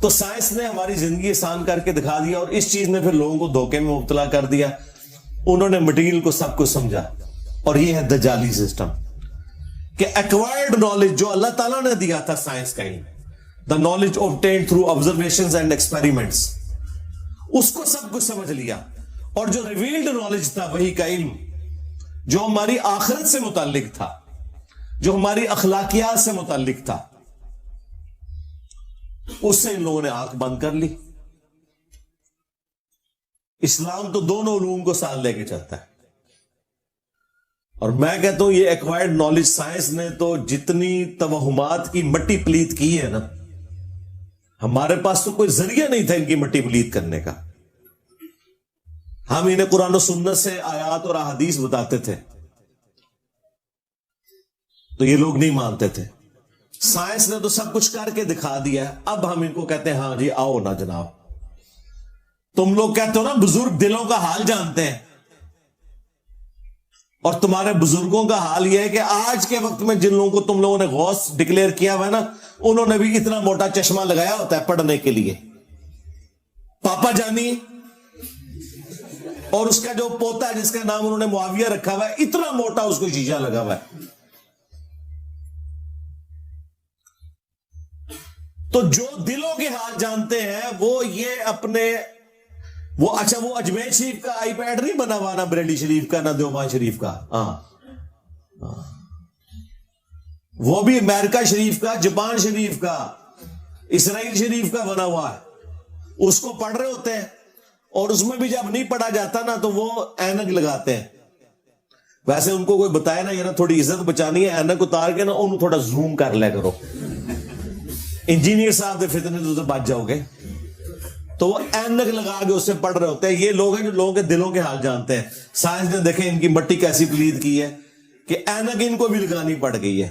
تو سائنس نے ہماری زندگی آسان کر کے دکھا دیا، اور اس چیز نے پھر لوگوں کو دھوکے میں مبتلا کر دیا. انہوں نے مٹیریل کو سب کچھ سمجھا، اور یہ ہے دجالی سسٹم کہ ایکوائرڈ نالج جو اللہ تعالیٰ نے دیا تھا، سائنس کا علم، the knowledge obtained through observations and experiments، اس کو سب کچھ سمجھ لیا. اور جو ریویلڈ نالج تھا، وہی کا علم جو ہماری آخرت سے متعلق تھا، جو ہماری اخلاقیات سے متعلق تھا، اس سے ان لوگوں نے آنکھ بند کر لی. اسلام تو دونوں علوم کو ساتھ لے کے چلتا ہے. اور میں کہتا ہوں یہ ایکوائرڈ نالج سائنس نے تو جتنی توہمات کی مٹی پلیت کی ہے نا، ہمارے پاس تو کوئی ذریعہ نہیں تھا ان کی مٹی پلیت کرنے کا. ہم انہیں قرآن و سنت سے آیات اور احادیث بتاتے تھے تو یہ لوگ نہیں مانتے تھے. سائنس نے تو سب کچھ کر کے دکھا دیا ہے. اب ہم ان کو کہتے ہیں ہاں جی آؤ نا جناب. تم لوگ کہتے ہو نا بزرگ دلوں کا حال جانتے ہیں، اور تمہارے بزرگوں کا حال یہ ہے کہ آج کے وقت میں جن لوگوں کو تم لوگوں نے غوث ڈکلیئر کیا ہوا ہے نا، انہوں نے بھی اتنا موٹا چشمہ لگایا ہوتا ہے پڑھنے کے لیے. پاپا جانی اور اس کا جو پوتا ہے جس کا نام انہوں نے معاویہ رکھا ہوا ہے، اتنا موٹا اس کو شیشہ لگا ہوا ہے. تو جو دلوں کے حال جانتے ہیں وہ یہ اپنے وہ اجمیر شریف کا آئی پیڈ نہیں بنا ہوا، نہ بریلی شریف کا، نہ دیوبند شریف کا. وہ بھی امریکہ شریف کا، جاپان شریف کا، اسرائیل شریف کا بنا ہوا ہے. اس کو پڑھ رہے ہوتے ہیں، اور اس میں بھی جب نہیں پڑھا جاتا نا تو وہ اینک لگاتے ہیں. ویسے ان کو کوئی بتائے نا، یہ نا تھوڑی عزت بچانی ہے، اینک اتار کے نا انہوں تھوڑا زوم کر لیا کرو، انجینئر صاحب دے فتنے تو بچ جاؤ گے. تو وہ اینک لگا کے اس سے پڑھ رہے ہوتے ہیں. یہ لوگ ہیں جو لوگوں کے دلوں کے حال جانتے ہیں. سائنس نے دیکھیں ان کی مٹی کیسی پلید کی ہے کہ اینک ان کو بھی لگانی پڑ گئی ہے.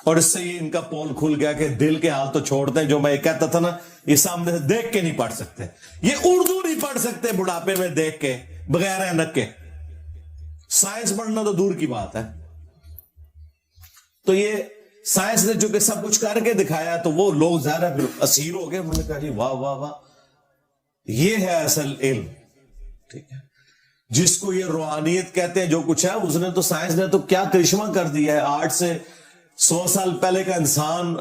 اور اس سے یہ ان کا پول کھل گیا کہ دل کے حال تو چھوڑتے ہیں. جو میں یہ کہتا تھا نا، یہ سامنے سے دیکھ کے نہیں پڑھ سکتے، یہ اردو نہیں پڑھ سکتے بڑھاپے میں دیکھ کے بغیر اینک کے. سائنس پڑھنا تو دور کی بات ہے. تو یہ سائنس نے چونکہ سب کچھ کر کے دکھایا تو وہ لوگ ظاہر ہے اسیر ہو گئے. انہوں نے کہا جی واہ واہ واہ، یہ ہے اصل علم. ٹھیک ہے، جس کو یہ روحانیت کہتے ہیں، جو کچھ ہے اس نے تو سائنس نے تو کیا کرشمہ کر دیا ہے. 8 سے 100 سال پہلے کا انسان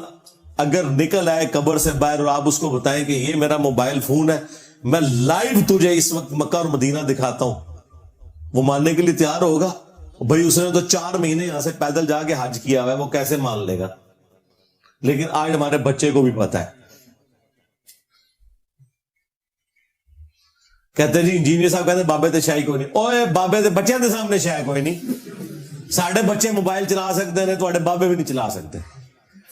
اگر نکل آئے قبر سے باہر اور آپ اس کو بتائیں کہ یہ میرا موبائل فون ہے، میں لائیو تجھے اس وقت مکہ اور مدینہ دکھاتا ہوں، وہ ماننے کے لیے تیار ہوگا؟ بھائی اس نے تو 4 مہینے یہاں سے پیدل جا کے حج کیا ہوا ہے، وہ کیسے مان لے گا؟ لیکن آج ہمارے بچے کو بھی پتا ہے. کہتے جی انجینئر صاحب کہتے بابے تے شاہی کوئی نہیں. اوے بابے تے بچے دے سامنے شاہی کوئی نہیں. ساڑھے بچے موبائل چلا سکتے ہیں، تھوڑے بابے بھی نہیں چلا سکتے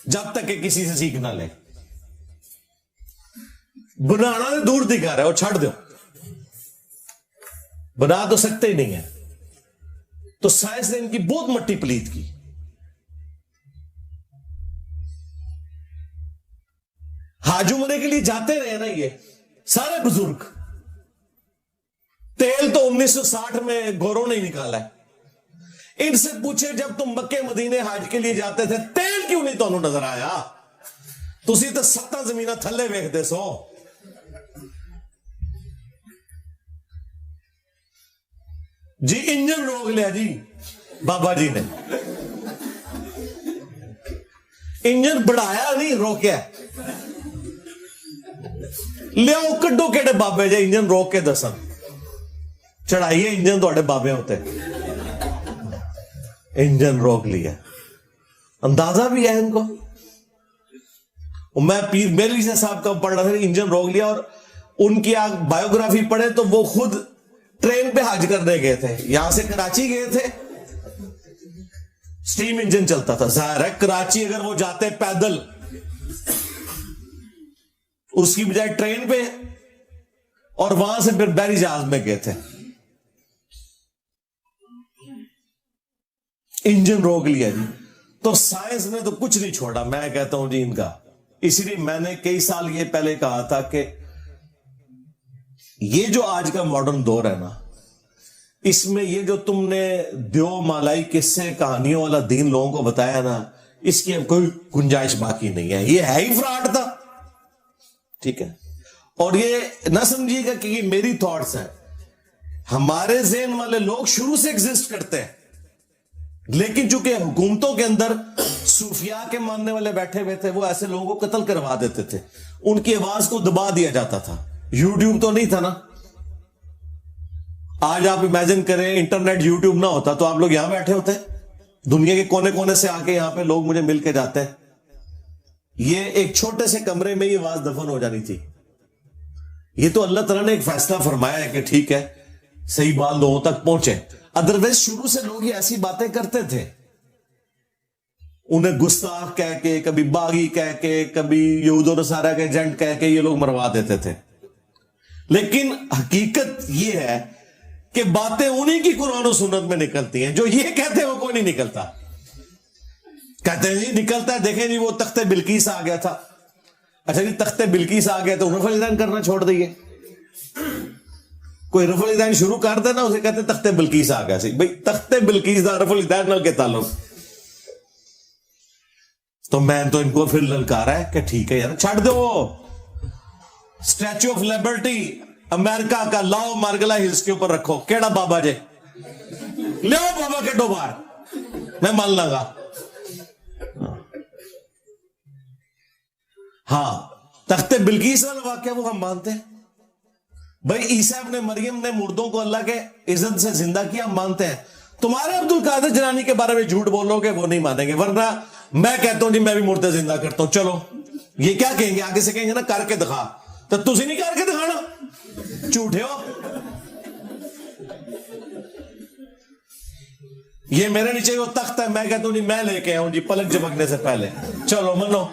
جب تک کہ کسی سے سیکھ نہ لے. بنانا تو دور دی کر ہے، اور چھڑ دو، بنا تو سکتے ہی نہیں ہے. تو سائنس نے ان کی بہت مٹی پلیت کی. حج عمرے کے لیے جاتے رہے نا یہ سارے بزرگ. تیل تو 1960 میں گوروں نے نکالا ہے. ان سے پوچھے جب تم مکے مدینے حج کے لیے جاتے تھے تیل کیوں نہیں تمہیں نظر آیا؟ تسی تو 7 زمینہ تھلے ویکھدے سو. جی انجن روک لیا جی بابا جی نے، انجن بڑھایا نہیں روکیا. لیاؤ کڈو کیڑے بابے جے انجن روک کے دسن. چڑھائیے انجن تھوڑے بابے ہوتے. انجن روک لیا، اندازہ بھی ہے ان کو. میں پیر میری سے صاحب کا پڑھ رہا تھا، انجن روک لیا. اور ان کی آپ بایوگرافی پڑھے تو وہ خود ٹرین پہ حج کرنے گئے تھے، یہاں سے کراچی گئے تھے، سٹیم انجن چلتا تھا. ظاہر ہے کراچی اگر وہ جاتے پیدل اس کی بجائے ٹرین پہ، اور وہاں سے پھر بحری جہاز میں گئے تھے. انجن روک لیا جی. تو سائنس نے تو کچھ نہیں چھوڑا، میں کہتا ہوں جی ان کا. اسی لیے میں نے کئی سال یہ پہلے کہا تھا کہ یہ جو آج کا ماڈرن دور ہے نا، اس میں یہ جو تم نے دیو مالائی قصے کہانیوں والا دین لوگوں کو بتایا نا، اس کی اب کوئی گنجائش باقی نہیں ہے. یہ ہے ہی فراڈ تھا. ٹھیک ہے. اور یہ نہ سمجھیے گا کہ یہ میری تھاٹس ہیں, ہمارے ذہن والے لوگ شروع سے ایگزسٹ کرتے ہیں, لیکن چونکہ حکومتوں کے اندر صوفیاء کے ماننے والے بیٹھے ہوئے تھے, وہ ایسے لوگوں کو قتل کروا دیتے تھے, ان کی آواز کو دبا دیا جاتا تھا. یوٹیوب تو نہیں تھا نا. آج آپ امیجن کریں انٹرنیٹ یوٹیوب نہ ہوتا تو آپ لوگ یہاں بیٹھے ہوتے, دنیا کے کونے کونے سے آ کے یہاں پہ لوگ مجھے مل کے جاتے ہیں. یہ ایک چھوٹے سے کمرے میں یہ آواز دفن ہو جانی تھی. یہ تو اللہ تعالیٰ نے ایک فیصلہ فرمایا ہے کہ ٹھیک ہے, صحیح بات لوگوں تک پہنچے. ادروائز شروع سے لوگ یہ ایسی باتیں کرتے تھے, انہیں گستاخ کہہ کے, کبھی باغی کہہ کے, کبھی یہود و نصارہ کے ایجنٹ کہہ کے یہ لوگ مروا دیتے تھے. لیکن حقیقت یہ ہے کہ باتیں انہی کی قرآن و سنت میں نکلتی ہیں. جو یہ کہتے ہیں وہ کوئی نہیں نکلتا. کہتے ہیں جی نکلتا ہے, دیکھیں جی وہ تخت بلقیس آ گیا تھا. اچھا جی تخت بلقیس آ گیا تو رفع الیدین کرنا چھوڑ دئیے. کوئی رفع الیدین شروع کر دے نا, اسے کہتے ہیں تخت بلقیس آ گیا. سی بھائی تخت بلقیس دا رفع الیدین نال کے تعلق. تو میں تو ان کو پھر للکارا ہے کہ ٹھیک ہے یار چھڑ دو. اسٹیچو آف لبرٹی امریکہ کا لاؤ مارگلا ہلز کے اوپر رکھو. کیڑا بابا جے لے بابا کے دو بار میں مان لوں گا. ہاں تخت بلقیس والا واقعہ وہ ہم مانتے ہیں. بھائی عیسیٰ ابن مریم نے مردوں کو اللہ کے عزت سے زندہ کیا, ہم مانتے ہیں. تمہارے عبد القادر جیلانی کے بارے میں جھوٹ بولو گے وہ نہیں مانیں گے. ورنہ میں کہتا ہوں جی میں بھی مردے زندہ کرتا ہوں, چلو یہ کیا کہیں گے, آگے سے کہیں گے نا کر کے دکھا, تو تسی نہیں کر کے دکھانا, جھوٹے ہو. یہ میرے نیچے وہ تخت ہے, میں کہتا ہوں جی میں لے کے آؤں جی پلک جھپکنے سے پہلے, چلو منو.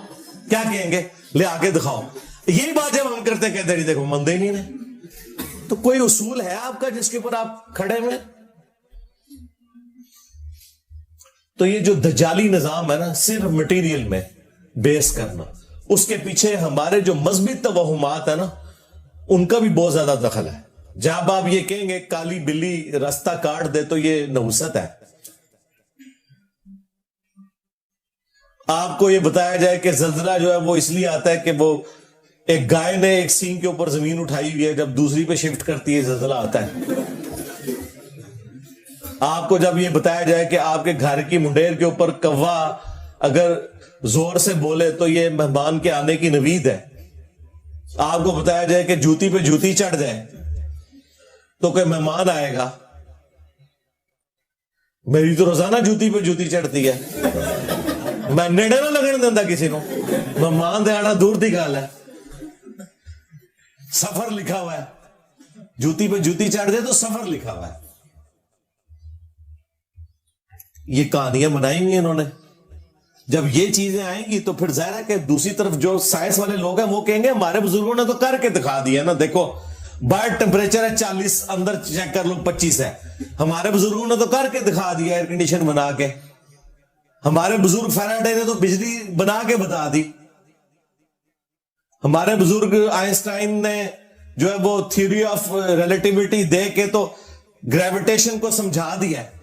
کیا کہیں گے, لے آگے دکھاؤ. یہی بات جب ہم کرتے کہتے ہیں دیکھو مندے ہی نہیں. تو کوئی اصول ہے آپ کا جس کے اوپر آپ کھڑے ہوئے؟ تو یہ جو دجالی نظام ہے نا, صرف مٹیریل میں بیس کرنا, اس کے پیچھے ہمارے جو مذہبی توہمات ہے نا ان کا بھی بہت زیادہ دخل ہے. جب آپ یہ کہیں گے کالی بلی راستہ کاٹ دے تو یہ نحوست ہے. آپ کو یہ بتایا جائے کہ زلزلہ جو ہے وہ اس لیے آتا ہے کہ وہ ایک گائے نے ایک سینگ کے اوپر زمین اٹھائی ہوئی ہے, جب دوسری پہ شفٹ کرتی ہے زلزلہ آتا ہے. آپ کو جب یہ بتایا جائے کہ آپ کے گھر کی منڈیر کے اوپر کوا اگر زور سے بولے تو یہ مہمان کے آنے کی نوید ہے. آپ کو بتایا جائے کہ جوتی پہ جوتی چڑھ جائے تو کوئی مہمان آئے گا. میری تو روزانہ جوتی پہ جوتی چڑھتی ہے, میں نیڑے نہ لگنے دینا کسی کو. مہمان دے آنا دور دی گال ہے, سفر لکھا ہوا ہے, جوتی پہ جوتی چڑھ جائے تو سفر لکھا ہوا ہے. یہ کہانیاں بنائی ہوئی ہیں انہوں نے. جب یہ چیزیں آئیں گی تو پھر ظاہر ہے کہ دوسری طرف جو سائنس والے لوگ ہیں وہ کہیں گے ہمارے بزرگوں نے تو کر کے دکھا دیا نا, دیکھو باہر ٹیمپریچر ہے 40, اندر چیک کر لو 25 ہے. ہمارے بزرگوں نے تو کر کے دکھا دیا ایئر کنڈیشن بنا کے. ہمارے بزرگ فیراڈے نے تو بجلی بنا کے بتا دی. ہمارے بزرگ آئنسٹائن نے جو ہے وہ تھیوری آف ریلیٹیوٹی دے کے تو گریویٹیشن کو سمجھا دیا ہے.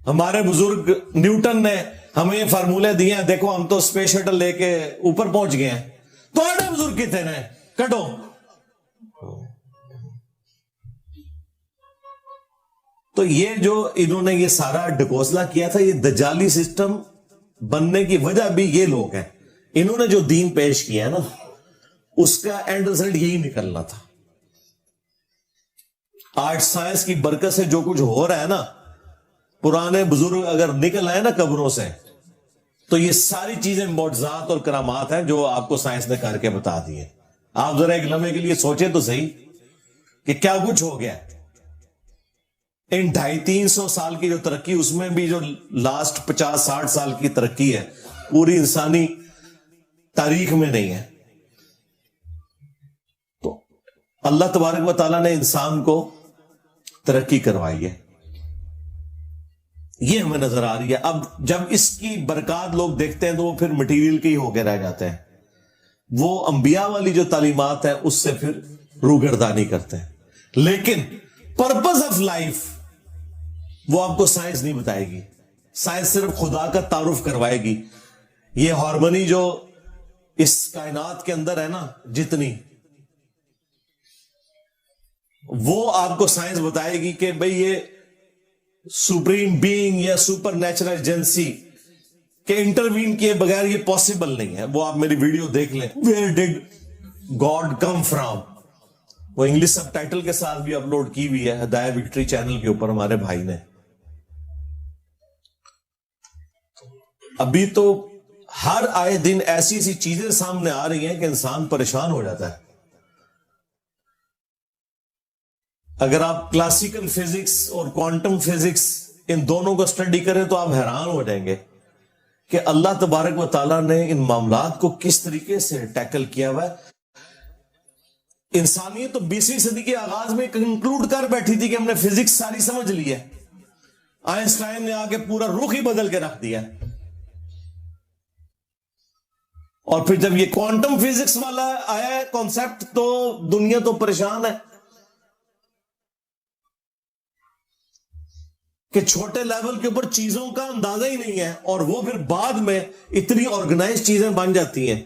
ہمارے بزرگ نیوٹن نے ہمیں یہ فارمولے دیے ہیں, دیکھو ہم تو اسپیس شٹل لے کے اوپر پہنچ گئے ہیں. تو آٹھے بزرگ کتنے نے کٹو. تو یہ جو انہوں نے یہ سارا ڈکوسلا کیا تھا, یہ دجالی سسٹم بننے کی وجہ بھی یہ لوگ ہیں. انہوں نے جو دین پیش کیا ہے نا اس کا اینڈ رزلٹ یہی نکلنا تھا. آج سائنس کی برکت سے جو کچھ ہو رہا ہے نا, پرانے بزرگ اگر نکل آئے نا قبروں سے تو یہ ساری چیزیں معجزات اور کرامات ہیں جو آپ کو سائنس نے کر کے بتا دی ہیں. آپ ذرا ایک لمحے کے لیے سوچیں تو صحیح کہ کیا کچھ ہو گیا. ان 250-300 سال کی جو ترقی, اس میں بھی جو لاسٹ 50-60 سال کی ترقی ہے پوری انسانی تاریخ میں نہیں ہے. تو اللہ تبارک و تعالیٰ نے انسان کو ترقی کروائی ہے, یہ ہمیں نظر آ رہی ہے. اب جب اس کی برکات لوگ دیکھتے ہیں تو وہ پھر مٹیریل کے ہی ہو کے رہ جاتے ہیں. وہ انبیاء والی جو تعلیمات ہیں اس سے پھر روگردانی کرتے ہیں. لیکن پرپز آف لائف وہ آپ کو سائنس نہیں بتائے گی. سائنس صرف خدا کا تعارف کروائے گی. یہ ہارمونی جو اس کائنات کے اندر ہے نا جتنی، وہ آپ کو سائنس بتائے گی کہ بھئی یہ سپریم بینگ یا سپر نیچرل ایجنسی کے انٹروین کیے بغیر یہ پاسبل نہیں ہے. وہ آپ میری ویڈیو دیکھ لیں، ویئر ڈڈ گاڈ کم فرام، وہ انگلش سب ٹائٹل کے ساتھ بھی اپلوڈ کی ہوئی ہے ہدایہ وکٹری چینل کے اوپر ہمارے بھائی نے. ابھی تو ہر آئے دن ایسی ایسی چیزیں سامنے آ رہی ہیں کہ انسان پریشان ہو جاتا ہے. اگر آپ کلاسیکل فزکس اور کوانٹم فزکس ان دونوں کو اسٹڈی کریں تو آپ حیران ہو جائیں گے کہ اللہ تبارک و تعالیٰ نے ان معاملات کو کس طریقے سے ٹیکل کیا ہوا ہے. انسانیت تو 20ویں صدی کے آغاز میں کنکلوڈ کر بیٹھی تھی کہ ہم نے فزکس ساری سمجھ لی ہے. آئنسٹائن نے آ کے پورا رخ ہی بدل کے رکھ دیا. اور پھر جب یہ کوانٹم فزکس والا آیا ہے کانسیپٹ تو دنیا تو پریشان ہے کہ چھوٹے لیول کے اوپر چیزوں کا اندازہ ہی نہیں ہے اور وہ پھر بعد میں اتنی آرگنائز چیزیں بن جاتی ہیں.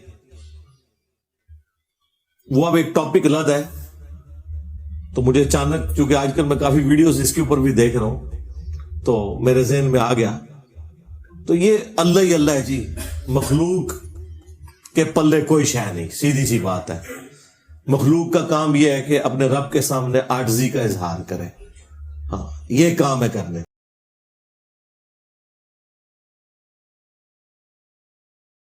وہ اب ایک ٹاپک الگ ہے. تو مجھے اچانک چونکہ آج کل میں کافی ویڈیوز اس کے اوپر بھی دیکھ رہا ہوں تو میرے ذہن میں آ گیا. تو یہ اللہ ہی اللہ ہے جی، مخلوق کے پلے کوئی شے نہیں، سیدھی سی بات ہے. مخلوق کا کام یہ ہے کہ اپنے رب کے سامنے عاجزی کا اظہار کرے. ہاں یہ کام ہے کرنے